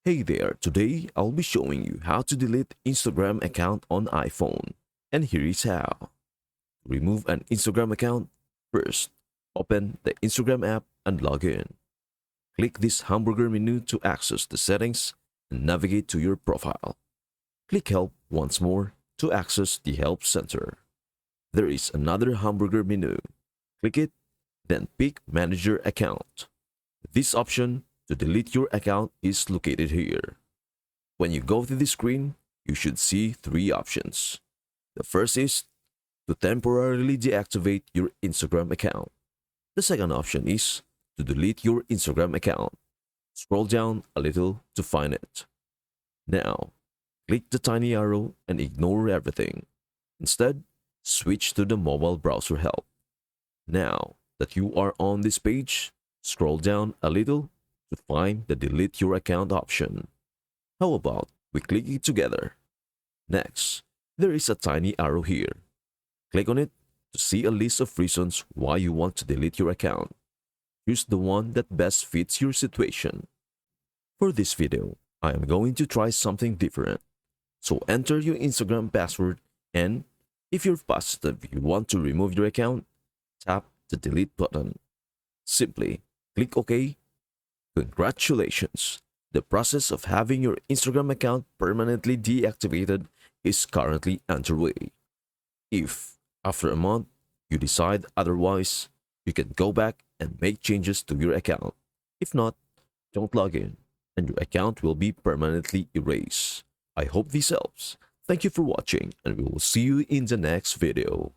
Hey there, today I'll be showing you how to delete Instagram account on iPhone. And here is how. Remove an Instagram account. First, open the Instagram app and log in. Click this hamburger menu to access the settings and navigate to your profile. Click Help once more to access the Help Center. There is another hamburger menu. Click it, then pick Manage Your Account. This option to delete your account is located here. When you go to the screen, you should see three options. The first is to temporarily deactivate your Instagram account. The second option is to delete your Instagram account. Scroll down a little to find it. Now, click the tiny arrow and ignore everything. Instead, switch to the mobile browser help. Now that you are on this page, scroll down a little to find the delete your account option. How about we click it together? Next, there is a tiny arrow here. Click on it to see a list of reasons why you want to delete your account. Choose the one that best fits your situation. For this video, I am going to try something different. So enter your Instagram password and if you're positive you want to remove your account, tap the delete button. Simply click OK. Congratulations! The process of having your Instagram account permanently deactivated is currently underway. If, after a month, you decide otherwise, you can go back and make changes to your account. If not, don't log in, and your account will be permanently erased. I hope this helps. Thank you for watching, and we will see you in the next video.